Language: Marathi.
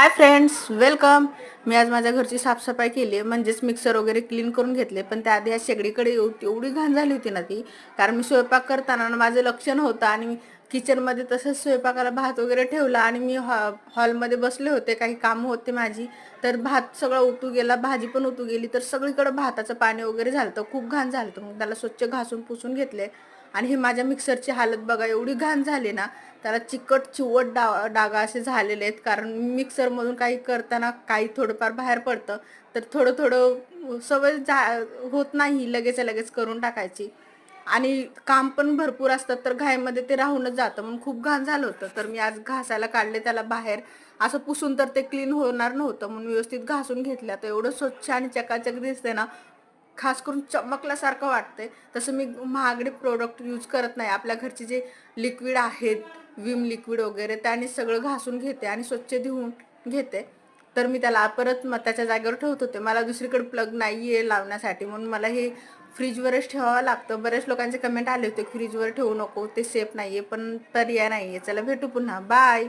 Hi friends, welcome. मी आज माझ्या घरची साफसफाई केली आहे, म्हणजेच मिक्सर वगैरे क्लीन करून घेतले. पण त्याआधी आज शेगडीकडे एवढी घाण झाली होती ना ती, कारण मी स्वयंपाक करताना माझं लक्ष नव्हतं आणि मी किचनमध्ये तसंच स्वयंपाकाला भात वगैरे ठेवला आणि मी हॉलमध्ये बसले होते, काही कामं होते माझी. तर भात सगळा उतू गेला, भाजी पण उतू गेली, तर सगळीकडे भाताचं पाणी वगैरे झालं होतं, खूप घाण झालं होतं. मग त्याला स्वच्छ घासून पुसून घेतले. आणि हे माझ्या मिक्सरची हालत बघा, एवढी घाण झाली ना, त्याला चिकट चिवट डागा असे झालेले आहेत. कारण मिक्सरमधून काही करताना काही थोडंफार बाहेर पडतं, तर थोडं थोडं सवय होत नाही लगेच करून टाकायची. आणि काम पण भरपूर असतात, तर घाईमध्ये ते राहूनच जातं, म्हणून खूप घाण झालं होतं. तर मी आज घासायला काढले त्याला बाहेर. असं पुसून तर ते क्लीन होणार नव्हतं, म्हणून व्यवस्थित घासून घेतलं. तर एवढं स्वच्छ आणि चकाचक दिसते ना, खास करून चमकल्यासारखं वाटतंय. तसं मी महागडे प्रोडक्ट यूज करत नाही. आपल्या घरचे जे लिक्विड आहेत, विम लिक्विड वगैरे, त्याने सगळं घासून घेते आणि स्वच्छ धुवून घेते. तर मी त्याला परत त्याच्या जागेवर ठेवत होते. मला दुसरीकडे प्लग नाही आहे लावण्यासाठी, म्हणून मला हे फ्रीजवरच ठेवावं लागतं. बरेच लोकांचे कमेंट आले होते, फ्रीजवर ठेवू नको, ते सेफ नाही आहे. पण पर्याय नाही आहे. चला, भेटू पुन्हा. बाय.